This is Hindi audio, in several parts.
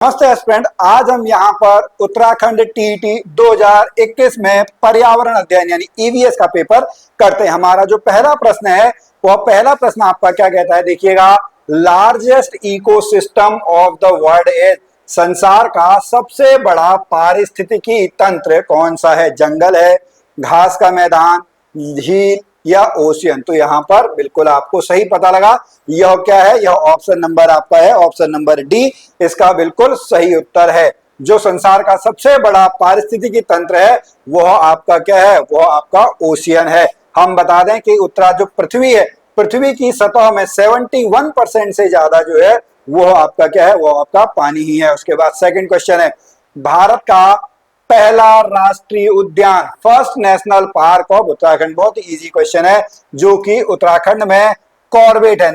नमस्ते स्टूडेंट, आज हम यहाँ पर उत्तराखंड टीईटी 2021 में पर्यावरण अध्ययन यानी ईवीएस का पेपर करते हैं। हमारा जो पहला प्रश्न है वह पहला प्रश्न आपका क्या कहता है, देखिएगा। Largest ecosystem of the world is, संसार का सबसे बड़ा पारिस्थितिकी तंत्र कौन सा है? जंगल है, घास का मैदान, झील या ओशियन? तो यहाँ पर बिल्कुल आपको सही पता लगा। यह क्या है? यह ऑप्शन नंबर आपका है, ऑप्शन नंबर डी इसका बिल्कुल सही उत्तर है। जो संसार का सबसे बड़ा पारिस्थितिकी तंत्र है वह आपका क्या है? वह आपका ओशियन है। हम बता दें कि जो पृथ्वी है, पृथ्वी की सतह में 71% से ज्यादा जो है वह आपका क्या है? वह आपका पानी ही है। उसके बाद सेकंड क्वेश्चन है, भारत का पहला राष्ट्रीय उद्यान, first national park of Uttarakhand. बहुत ही इजी क्वेश्चन है, जो कि उत्तराखंड में कॉर्बेट है।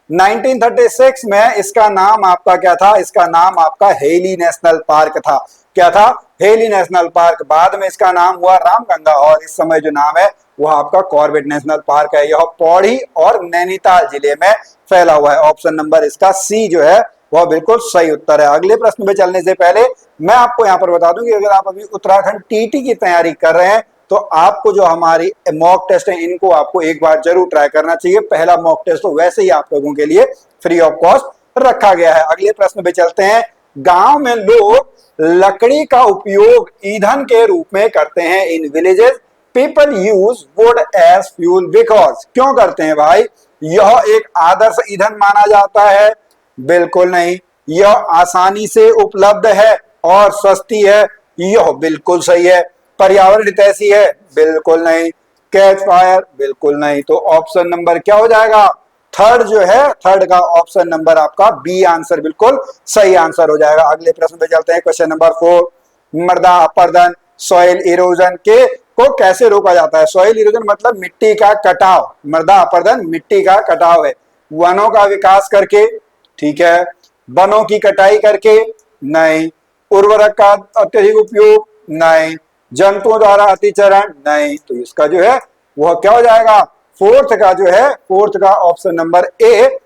1936 में इसका नाम आपका क्या था? इसका नाम आपका हेली नेशनल पार्क था। क्या था? Heli national park. बाद में इसका नाम हुआ रामगंगा और इस समय जो नाम है वह आपका कॉर्बेट नेशनल पार्क है। यह पौड़ी और नैनीताल जिले में फैला हुआ है। ऑप्शन नंबर इसका सी जो है वह बिल्कुल सही उत्तर है। अगले प्रश्न में चलने से पहले मैं आपको यहाँ पर बता दूं कि अगर आप अभी उत्तराखंड टीटी की तैयारी कर रहे हैं तो आपको जो हमारी मॉक टेस्ट है इनको आपको एक बार जरूर ट्राई करना चाहिए। पहला मॉक टेस्ट तो वैसे ही आप लोगों के लिए फ्री ऑफ कॉस्ट रखा गया है। अगले प्रश्न पे चलते हैं। गांव में लोग लकड़ी का उपयोग ईंधन के रूप में करते हैं। In villages people use wood as fuel because, क्यों करते हैं भाई? यह एक आदर्श ईंधन माना जाता है? बिल्कुल नहीं। यह आसानी से उपलब्ध है और सस्ती है? यह बिल्कुल सही है। पर्यावरण हितैषी है? बिल्कुल नहीं। Catch fire? बिल्कुल नहीं। तो ऑप्शन नंबर क्या हो जाएगा? थर्ड जो है, थर्ड का ऑप्शन नंबर आपका बी आंसर बिल्कुल सही आंसर हो जाएगा। अगले प्रश्न पे चलते हैं, क्वेश्चन नंबर 4। मृदा अपरदन, सॉइल इरोजन के को कैसे रोका जाता है? सॉइल इरोजन मतलब मिट्टी का कटाव। मृदा अपरदन मिट्टी का कटाव है। वनों का विकास करके? ठीक है। वनों की कटाई करके? नहीं। उर्वरक का अत्यधिक उपयोग? नहीं। जंतुओं द्वारा अतिचरण? नहीं। तो इसका जो है वह क्या हो जाएगा? फोर्थ का जो है, फोर्थ का ऑप्शन नंबर ए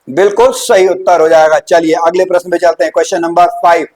बिल्कुल सही उत्तर हो जाएगा। चलिए अगले प्रश्न पे चलते हैं, question number 5।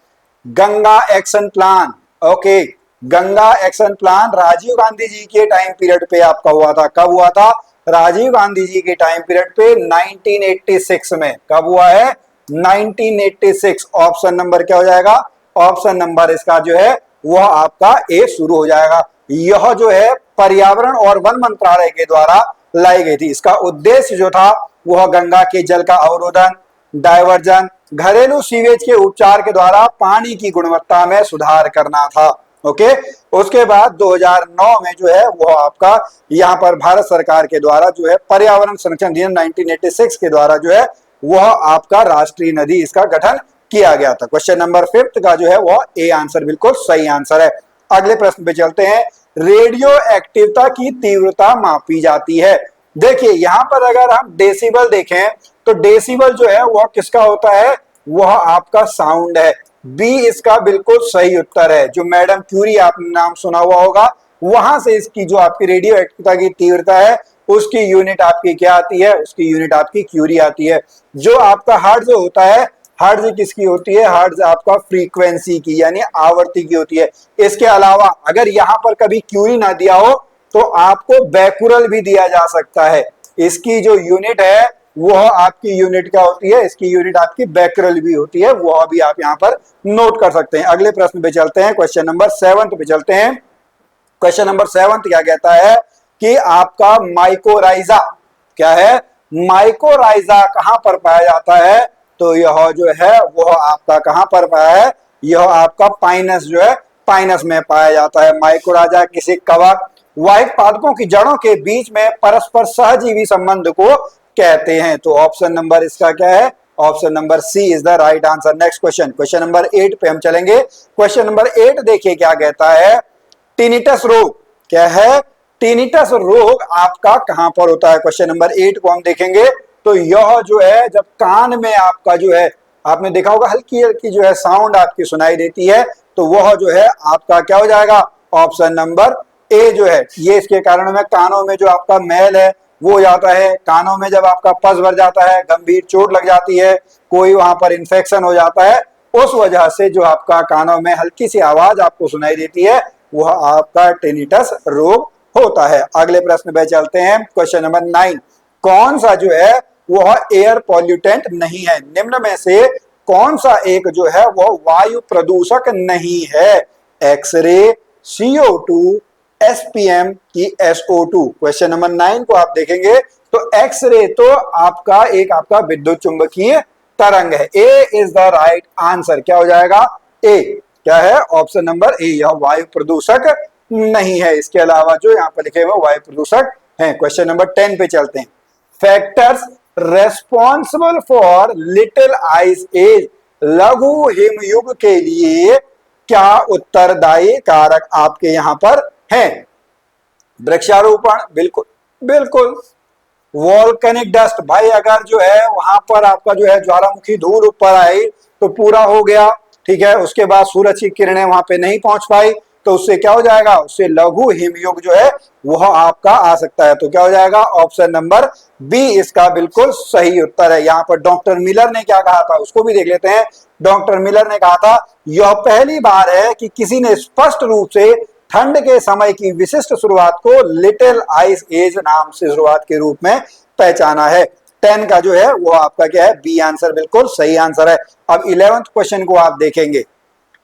Ganga action plan, okay, Ganga action plan Rajiv Gandhi ji के टाइम पीरियड पे आपका हुआ था। कब हुआ था? राजीव गांधी जी के टाइम पीरियड पे 1986 में। कब हुआ है? 1986। ऑप्शन नंबर क्या हो जाएगा? ऑप्शन नंबर इसका जो है वह आपका ए शुरू हो जाएगा। यह जो है पर्यावरण और वन मंत्रालय के द्वारा लाई गई थी। इसका उद्देश्य जो था वह गंगा के जल का अवरोधन, डायवर्जन, घरेलू सीवेज के उपचार के द्वारा पानी की गुणवत्ता में सुधार करना था। ओके। उसके बाद 2009 में जो है वो आपका यहाँ पर भारत सरकार के द्वारा जो है पर्यावरण संरक्षण अधिनियम 1986 के द्वारा जो है वह आपका राष्ट्रीय नदी इसका गठन किया गया था। क्वेश्चन नंबर 5 का जो है वह ए आंसर बिल्कुल सही आंसर है। अगले प्रश्न पे चलते हैं। रेडियो एक्टिवता की तीव्रता मापी जाती है। देखिए यहाँ पर अगर हम डेसिबल देखें तो डेसिबल जो है वह किसका होता है? वह आपका साउंड है। बी इसका बिल्कुल सही उत्तर है। जो मैडम क्यूरी आपने नाम सुना हुआ होगा, वहां से इसकी जो आपकी रेडियो एक्टिवता की तीव्रता है उसकी यूनिट आपकी क्या आती है? उसकी यूनिट आपकी क्यूरी आती है। जो आपका हर्ट्ज होता है, हर्ट्ज किसकी होती है? हर्ट्ज आपका फ्रीक्वेंसी की यानी आवर्ती की होती है। इसके अलावा अगर यहाँ पर कभी क्यूरी ना दिया हो तो आपको बैकुरल भी दिया जा सकता है। इसकी जो यूनिट है वह आपकी यूनिट क्या होती है? इसकी यूनिट आपकी बैकुरल भी होती है, वह भी आप यहाँ पर नोट कर सकते हैं। अगले प्रश्न पे चलते हैं, क्वेश्चन नंबर 7 पे चलते हैं। क्वेश्चन नंबर 7 क्या कहता है कि आपका माइकोराइजा क्या है? माइकोराइजा कहां पर पाया जाता है? तो यह जो है वह आपका कहां पर पाया है? यह आपका पाइनस जो है, पाइनस में पाया जाता है। माइकोराइजा किसी कवक वाहिक पादपों की जड़ों के बीच में परस्पर सहजीवी संबंध को कहते हैं। तो ऑप्शन नंबर इसका क्या है? Option number C is the right answer. Next question, question number 8 पे हम चलेंगे। क्वेश्चन नंबर 8 देखिए क्या कहता है। टिनिटस रोग क्या है? टिनिटस रोग आपका कहां पर होता है? क्वेश्चन नंबर 8 को हम देखेंगे तो यह जो है जब कान में आपका जो है, आपने देखा होगा हल्की हल्की जो है साउंड आपकी सुनाई देती है, तो वह जो है आपका क्या हो जाएगा? ऑप्शन नंबर ए जो है, ये इसके कारण में कानों में जो आपका मैल है वो हो जाता है। कानों में जब आपका पस भर जाता है, गंभीर चोट लग जाती है, कोई वहां पर इंफेक्शन हो जाता है, उस वजह से जो आपका कानों में हल्की सी आवाज आपको सुनाई देती है, वह आपका टिनिटस रोग होता है। अगले प्रश्न पे चलते हैं, क्वेश्चन नंबर 9। कौन सा जो है वह एयर पॉल्यूटेंट नहीं है? निम्न में से कौन सा एक जो है वह वायु प्रदूषक नहीं है? एक्सरे, CO2, SPM की SO2। क्वेश्चन नंबर 9 को आप देखेंगे तो एक्सरे तो आपका विद्युत चुंबकीय तरंग है। ए इज द राइट आंसर। क्या हो जाएगा? ए। क्या है? ऑप्शन नंबर ए, यह वायु प्रदूषक नहीं है। इसके अलावा जो यहाँ पर लिखे हुए वायु प्रदूषक हैं। क्वेश्चन नंबर 10 पे चलते हैं। Factors responsible for little ice age, लघु हिमयुग के लिए क्या उत्तरदायी कारक आपके यहां पर हैं? वृक्षारोपण, बिल्कुल बिल्कुल। वॉल्केनिक डस्ट, भाई अगर जो है वहां पर आपका जो है ज्वालामुखी धूल ऊपर आई तो पूरा हो गया, ठीक है। उसके बाद सूरज की किरणें वहां पे नहीं पहुंच पाई तो उससे क्या हो जाएगा? उससे लघु हिमयुग जो है वह आपका आ सकता है। तो क्या हो जाएगा? ऑप्शन नंबर बी इसका बिल्कुल सही उत्तर है। यहाँ पर डॉक्टर मिलर ने क्या कहा था उसको भी देख लेते हैं। डॉक्टर मिलर ने कहा था, यह पहली बार है कि किसी ने स्पष्ट रूप से ठंड के समय की विशिष्ट शुरुआत को लिटिल आइस एज नाम से शुरुआत के रूप में पहचाना है। 10 का जो है वो आपका क्या है? बी आंसर बिल्कुल सही आंसर है। अब 11th क्वेश्चन को आप देखेंगे।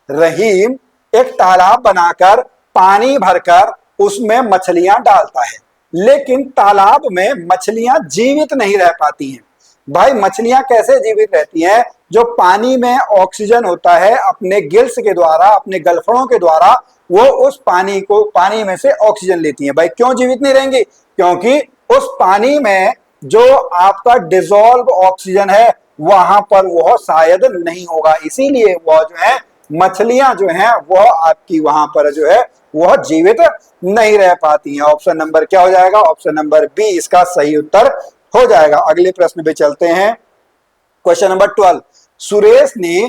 रहीम एक तालाब बनाकर पानी भरकर उसमें मछलियां डालता है, लेकिन तालाब में मछलियां जीवित नहीं रह पाती हैं। भाई मछलियां कैसे जीवित रहती हैं? जो पानी में ऑक्सीजन होता है, अपने गिल्स के द्वारा, अपने गलफड़ों के द्वारा वो उस पानी में से ऑक्सीजन लेती हैं। भाई क्यों जीवित नहीं रहेंगी? क्योंकि उस पानी में जो आपका डिसॉल्व ऑक्सीजन है वहां पर वह शायद नहीं होगा, इसीलिए वह जो है मछलियां जो हैं वह आपकी वहां पर जो है वह जीवित नहीं रह पाती हैं। ऑप्शन नंबर क्या हो जाएगा? ऑप्शन नंबर बी इसका सही उत्तर हो जाएगा। अगले प्रश्न पे चलते हैं। Question number 12। सुरेश ने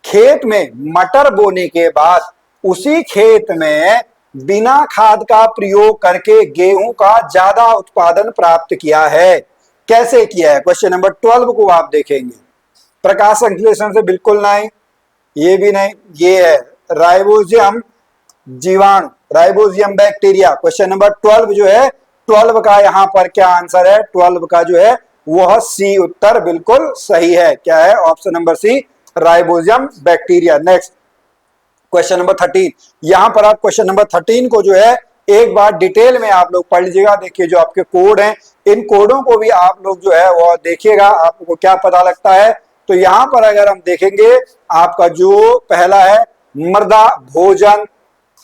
खेत में मटर बोने के बाद उसी खेत में बिना खाद का प्रयोग करके गेहूं का ज्यादा उत्पादन प्राप्त किया है। कैसे किया है? क्वेश्चन नंबर 12 को आप देखेंगे। प्रकाश संश्लेषण से बिल्कुल नहीं, ये भी नहीं, ये है राइबोजियम जीवाणु, राइबोजियम बैक्टीरिया। क्वेश्चन नंबर 12 जो है 12 का यहाँ पर क्या आंसर है? 12 का जो है वह सी उत्तर बिल्कुल सही है। क्या है? Option number C, rhizobium bacteria. Next question number 13। यहां पर आप क्वेश्चन नंबर 13 को जो है एक बार डिटेल में आप लोग पढ़ लीजिएगा। देखिए जो आपके कोड हैं, इन कोडों को भी आप लोग जो है वो देखिएगा, आपको क्या पता लगता है। तो यहां पर अगर हम देखेंगे, आपका जो पहला है मृदा भोजन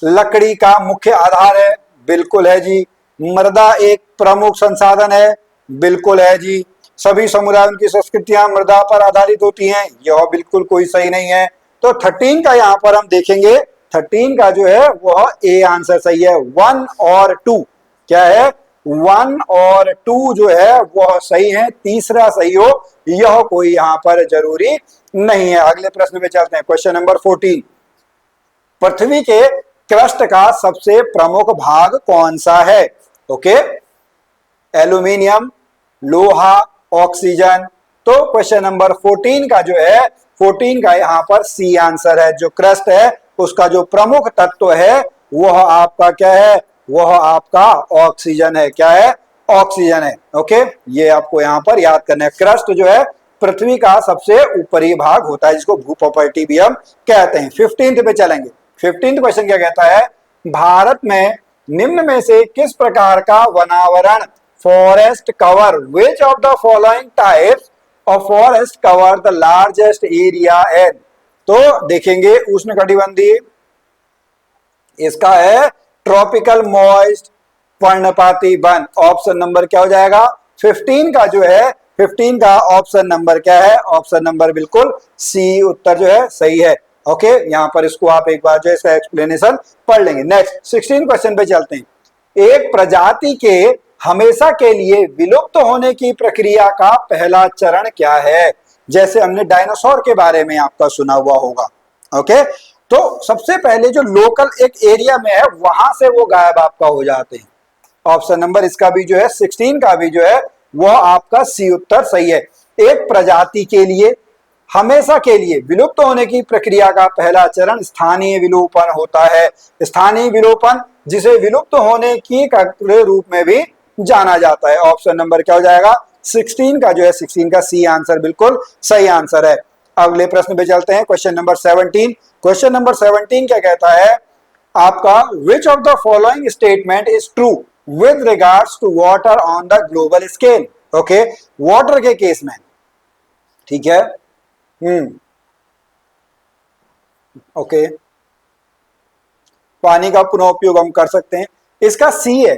लकड़ी का मुख्य आधार है, बिल्कुल है जी। मृदा एक प्रमुख संसाधन है, बिल्कुल है जी। सभी समुदायों की संस्कृतियां मृदा पर आधारित होती हैं, यह बिल्कुल कोई सही नहीं है। तो 13 का यहां पर हम देखेंगे, 13 का जो है वह ए आंसर सही है। 1 और 2 क्या है? 1 और 2 जो है वह सही है, तीसरा सही हो यह कोई यहां पर जरूरी नहीं है। अगले प्रश्न में चलते हैं। Question number 14। पृथ्वी के क्रस्ट का सबसे प्रमुख भाग कौन सा है? ओके, एल्यूमिनियम, लोहा, ऑक्सीजन। तो क्वेश्चन नंबर 14 का जो है 14 का यहाँ पर सी आंसर है। जो क्रस्ट है उसका जो प्रमुख तत्व है वह आपका क्या है? वह आपका ऑक्सीजन है। क्या है? ऑक्सीजन है। ओके, ये आपको यहाँ पर याद करना है। क्रस्ट जो है पृथ्वी का सबसे ऊपरी भाग होता है, जिसको भूप्रॉपर्टी भी हम कहते हैं। 15th पे चलेंगे। 15th क्वेश्चन क्या कहता है? भारत में निम्न में से किस प्रकार का वनावरण forest cover, which of the following types of forest cover the largest area in? तो देखेंगे उष्णकटिबंधीय, इसका है ट्रॉपिकल मॉइस्ट पर्णपाती वन। ऑप्शन नंबर क्या हो जाएगा? 15 का जो है 15 का ऑप्शन नंबर क्या है? ऑप्शन नंबर बिल्कुल सी उत्तर जो है सही है। ओके, यहां पर इसको आप एक बार जो है इसका एक्सप्लेनेशन पढ़ लेंगे। नेक्स्ट 16 क्वेश्चन पे चलते हैं। एक प्रजाति के हमेशा के लिए विलुप्त होने की प्रक्रिया का पहला चरण क्या है? जैसे हमने डायनासोर के बारे में आपका सुना हुआ होगा। ओके, तो सबसे पहले जो लोकल एक एरिया में है वहां से वो गायब आपका हो जाते हैं। ऑप्शन नंबर इसका भी जो है 16 का भी जो है वह आपका सी उत्तर सही है। एक प्रजाति के लिए हमेशा के लिए विलुप्त होने की प्रक्रिया का पहला चरण स्थानीय विलोपन होता है। स्थानीय विलोपन जिसे विलुप्त होने की रूप में भी जाना जाता है। ऑप्शन नंबर क्या हो जाएगा 16 का जो है 16 का सी आंसर बिल्कुल सही आंसर है। अगले प्रश्न पे चलते हैं, क्वेश्चन नंबर 17। क्वेश्चन नंबर 17 क्या कहता है आपका, which of the following statement is true with regards to water on the global scale. Okay, water के केस में, ठीक है। ओके, पानी का पुनः उपयोग हम कर सकते हैं, इसका सी है।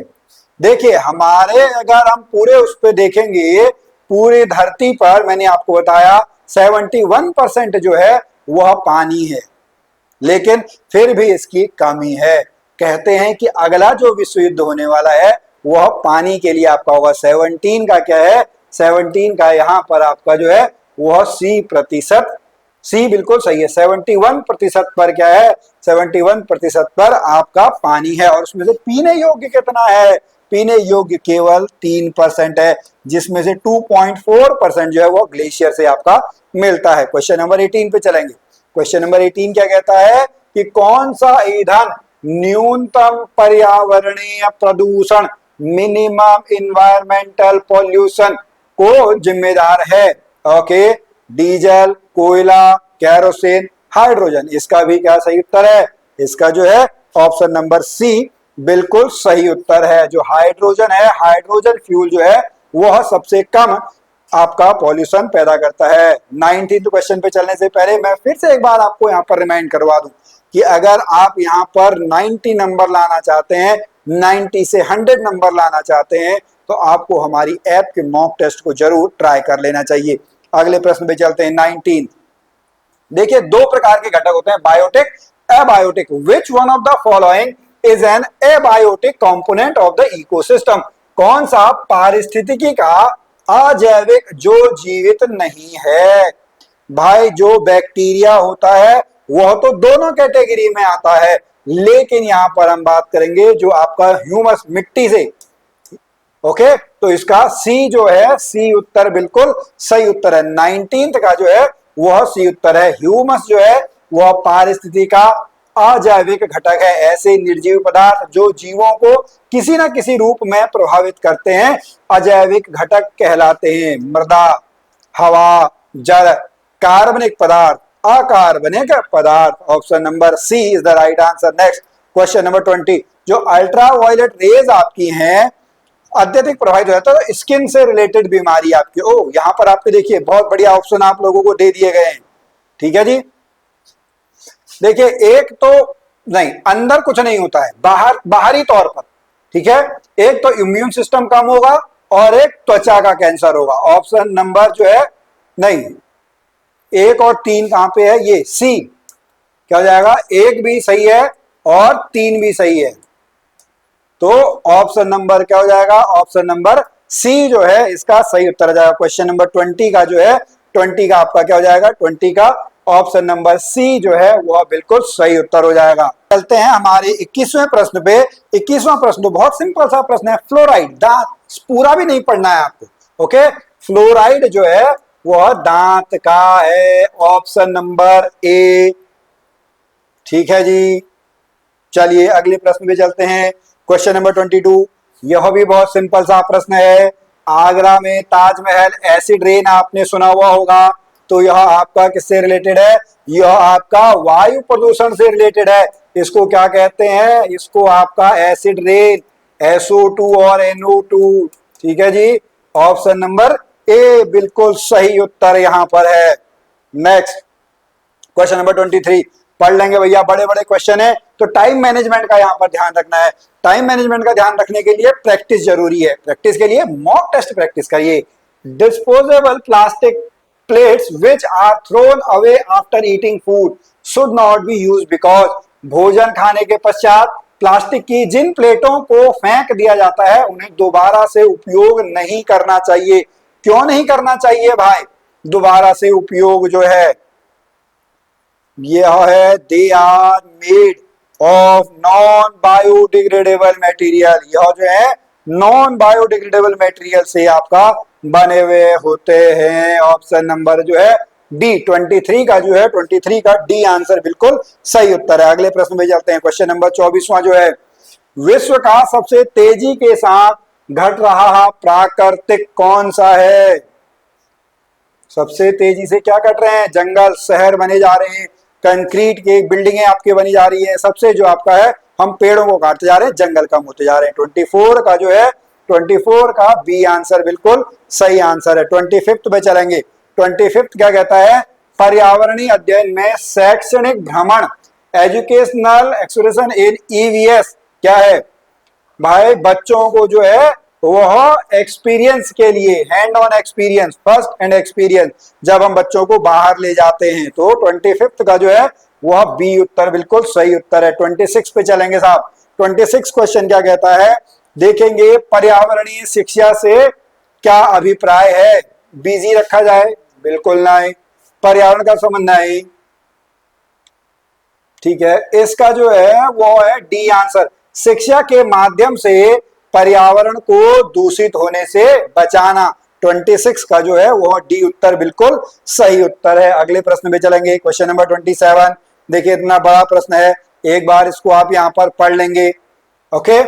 देखिए हमारे अगर हम पूरे उस पर देखेंगे, पूरी धरती पर मैंने आपको बताया 71% जो है वह पानी है, लेकिन फिर भी इसकी कमी है। कहते हैं कि अगला जो विश्व युद्ध होने वाला है वह पानी के लिए आपका होगा। 17 का क्या है, 17 का यहाँ पर आपका जो है वह सी प्रतिशत, सी बिल्कुल सही है। 71% पर क्या है, 71% पर आपका पानी है, और उसमें से पीने योग्य कितना है, पीने योग्य केवल 3% है, जिसमें से 2.4% जो है वो ग्लेशियर से आपका मिलता है। क्वेश्चन नंबर 18 पे चलेंगे। क्वेश्चन नंबर 18 क्या कहता है कि कौन सा ईंधन न्यूनतम पर्यावरणीय प्रदूषण, मिनिमम इन्वायरमेंटल पॉल्यूशन को जिम्मेदार है। ओके, डीजल, कोयला, केरोसिन, हाइड्रोजन। इसका भी क्या सही उत्तर है, इसका जो है ऑप्शन नंबर सी बिल्कुल सही उत्तर है। जो हाइड्रोजन है, हाइड्रोजन फ्यूल जो है वह सबसे कम आपका पॉल्यूशन पैदा करता है। 19th क्वेश्चन पे चलने से पहले मैं फिर से एक बार आपको यहाँ पर रिमाइंड करवा दूं कि अगर आप यहाँ पर 90 नंबर लाना चाहते हैं, 90 से 100 नंबर लाना चाहते हैं, तो आपको हमारी ऐप के मॉक टेस्ट को जरूर ट्राई कर लेना चाहिए। अगले प्रश्न पे चलते हैं 19। देखिए दो प्रकार के घटक होते हैं, biotic, abiotic. Which one of the following is an abiotic component of the ecosystem. कौन सा पारिस्थितिकी का अजैविक जो जीवित नहीं है। भाई जो बैक्टीरिया होता है वह तो दोनों कैटेगरी में आता है, लेकिन यहां पर हम बात करेंगे जो आपका ह्यूमस, मिट्टी से। ओके, तो इसका सी जो है, सी उत्तर बिल्कुल सही उत्तर है। 19th का जो है वह सी उत्तर है। ह्यूमस जो है वह पारिस्थितिकी का अजैविक घटक है। ऐसे निर्जीव पदार्थ जो जीवों को किसी न किसी रूप में प्रभावित करते हैं अजैविक घटक कहलाते हैं। मृदा, हवा, जल, कार्बनिक पदार्थ, अकार्बनिक पदार्थ। Option number C is the right answer. Next question number 20। जो अल्ट्रा वायलेट रेज आपकी हैं अत्यधिक प्रभावित हो जाता है तो स्किन से रिलेटेड बीमारी आपकी, ओ यहां पर आपके देखिए बहुत बढ़िया ऑप्शन आप लोगों को दे दिए गए हैं। ठीक है जी, देखिए एक तो नहीं, अंदर कुछ नहीं होता है, बाहरी तौर पर। ठीक है, एक तो इम्यून सिस्टम कम होगा और एक त्वचा का कैंसर होगा। ऑप्शन नंबर जो है नहीं, 1 और 3 कहां पे है, ये सी क्या हो जाएगा, 1 भी सही है और 3 भी सही है, तो ऑप्शन नंबर क्या हो जाएगा, ऑप्शन नंबर सी जो है इसका सही उत्तर हो जाएगा। क्वेश्चन नंबर 20 का जो है 20 का आपका क्या हो जाएगा, 20 का ऑप्शन नंबर सी जो है वह बिल्कुल सही उत्तर हो जाएगा। चलते हैं हमारे 21वें प्रश्न पे। 21वां प्रश्न तो बहुत सिंपल सा प्रश्न है, फ्लोराइड, दांत, पूरा भी नहीं पढ़ना है आपको। ओके, फ्लोराइड जो है वह दांत का है, ऑप्शन नंबर ए। ठीक है जी, चलिए अगले प्रश्न पे चलते हैं। क्वेश्चन नंबर 22, यह भी बहुत सिंपल सा प्रश्न है। आगरा में ताजमहल एसिड रेन आपने सुना हुआ होगा, तो यह आपका किससे रिलेटेड है, यह आपका वायु प्रदूषण से रिलेटेड है। इसको क्या कहते हैं, इसको आपका एसिड रेन, SO2 और NO2। ठीक है जी, ऑप्शन नंबर ए बिल्कुल सही उत्तर यहां पर है। नेक्स्ट क्वेश्चन नंबर 23 पढ़ लेंगे भैया, बड़े बड़े क्वेश्चन है, तो टाइम मैनेजमेंट का यहां पर ध्यान रखना है। टाइम मैनेजमेंट का ध्यान रखने के लिए प्रैक्टिस जरूरी है। प्रैक्टिस के लिए मॉक टेस्ट प्रैक्टिस करिए। Disposable plastic plates which are thrown away after eating food should not be use because. भोजन खाने के पश्चात प्लास्टिक की जिन प्लेटों को फेंक दिया जाता है उन्हें दोबारा से उपयोग नहीं करना चाहिए। क्यों नहीं करना चाहिए भाई दोबारा से उपयोग, जो है यह है, they are made of non biodegradable material. यह जो है नॉन बायोडिग्रेडेबल मटेरियल से आपका बने हुए होते हैं। ऑप्शन नंबर जो है डी 23 का जो है 23 का डी आंसर बिल्कुल सही उत्तर है। अगले प्रश्न में चलते हैं। क्वेश्चन नंबर 24वां जो है, विश्व का सबसे तेजी के साथ घट रहा प्राकृतिक कौन सा है? सबसे तेजी से क्या घट रहे हैं? जंगल, शहर बने जा रहे हैं, कंक्रीट की बिल्डिंगें आपके बनी जा रही है। सबसे जो आपका है, हम पेड़ों को काटते जा रहे हैं, जंगल कम होते जा रहे हैं। 24 का जो है 24 का बी आंसर बिल्कुल सही आंसर है। 25 पे चलेंगे। 25 क्या कहता है? पर्यावरणीय अध्ययन में शैक्षणिक भ्रमण, एजुकेशनल एक्सकर्शन इन ईवीएस क्या है? भाई बच्चों को जो है वह एक्सपीरियंस के लिए, hand on experience, first hand experience जब हम बच्चों को बाहर ले जाते हैं, तो 25 का जो है वह बी उत्तर बिल्कुल सही उत्तर है। 26 पे चलेंगे साहब। 26 क्वेश्चन क्या कहता है? देखेंगे, पर्यावरणीय शिक्षा से क्या अभिप्राय है? बिजी रखा जाए? बिल्कुल नहीं, पर्यावरण का संबंध नहीं। ठीक है, इसका जो है वो है डी आंसर, शिक्षा के माध्यम से पर्यावरण को दूषित होने से बचाना। 26 का जो है वो डी उत्तर बिल्कुल सही उत्तर है। अगले प्रश्न में चलेंगे। Question number 27। देखिए इतना बड़ा प्रश्न है, एक बार इसको आप यहां पर पढ़ लेंगे। ओके,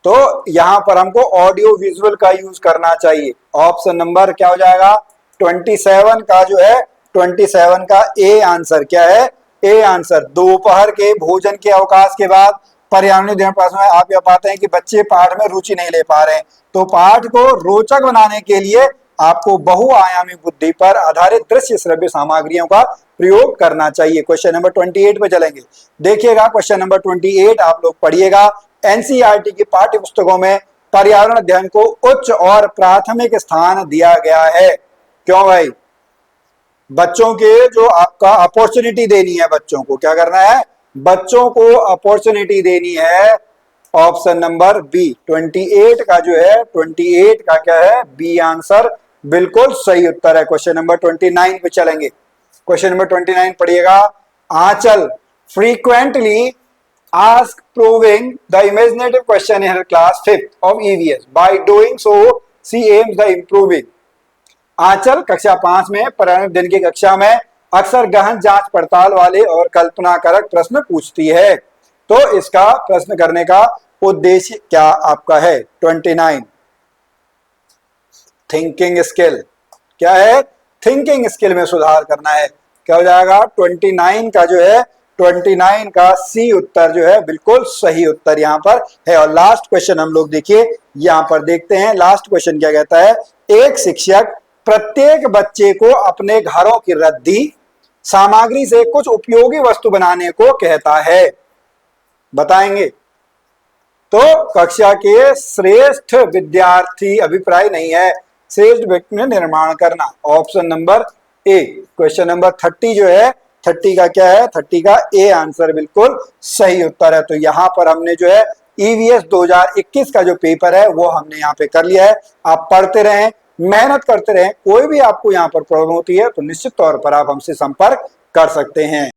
तो यहां पर हमको ऑडियो विजुअल का यूज करना चाहिए। ऑप्शन नंबर क्या हो जाएगा? 27 का जो है 27 का ए आंसर क्या है? A answer. दोपहर के भोजन के अवकाश के बाद पर्यावरणीय अध्ययन पास में आप यह पाते हैं कि बच्चे पाठ में रुचि नहीं ले पा रहे हैं, तो पाठ को रोचक बनाने के लिए आपको बहुआयामी बुद्धि पर आधारित दृश्य श्रव्य सामग्रियों का प्रयोग करना चाहिए। क्वेश्चन नंबर 28 पे चलेंगे। देखिएगा क्वेश्चन नंबर 28 आप लोग पढ़िएगा। एनसीईआरटी की पाठ्य पुस्तकों में पर्यावरण अध्ययन को उच्च और प्राथमिक स्थान दिया गया है। क्यों भाई? बच्चों के जो आपका अपॉर्चुनिटी देनी है, बच्चों को क्या करना है? बच्चों को अपॉर्चुनिटी देनी है। ऑप्शन नंबर बी 28 का जो है 28 का क्या है? बी आंसर बिल्कुल सही उत्तर है। क्वेश्चन नंबर 29 पे चलेंगे। क्वेश्चन नंबर 29 पढ़िएगा। आंचल frequently ask proving the imaginative question in her class 5th of EVS. By doing so, she aims the improving. आंचल कक्षा 5 में पर्यावरण दिन की कक्षा में अक्सर गहन जांच पड़ताल वाले और कल्पनाकारक प्रश्न पूछती है। तो इसका प्रश्न करने का उद्देश्य क्या आपका है? 29 थिंकिंग स्किल क्या है? थिंकिंग स्किल में सुधार करना है। क्या हो जाएगा? 29 का जो है 29 का सी उत्तर जो है बिल्कुल सही उत्तर यहां पर है। और लास्ट क्वेश्चन हम लोग देखिए यहां पर देखते हैं। लास्ट क्वेश्चन क्या कहता है? एक शिक्षक प्रत्येक बच्चे को अपने घरों की रद्दी सामग्री से कुछ उपयोगी वस्तु बनाने को कहता है। बताएंगे? तो कक्षा के श्रेष्ठ विद्यार्थी, अभिप्राय नहीं है, श्रेष्ठ व्यक्ति में निर्माण करना। Option number A. Question number 30 जो है 30 का क्या है? 30 का ए आंसर बिल्कुल सही उत्तर है। तो यहां पर हमने जो है ईवीएस 2021 का जो पेपर है वो हमने यहाँ पे कर लिया है। आप पढ़ते रहें, मेहनत करते रहें। कोई भी आपको यहाँ पर प्रॉब्लम होती है तो निश्चित तौर पर आप हमसे संपर्क कर सकते हैं।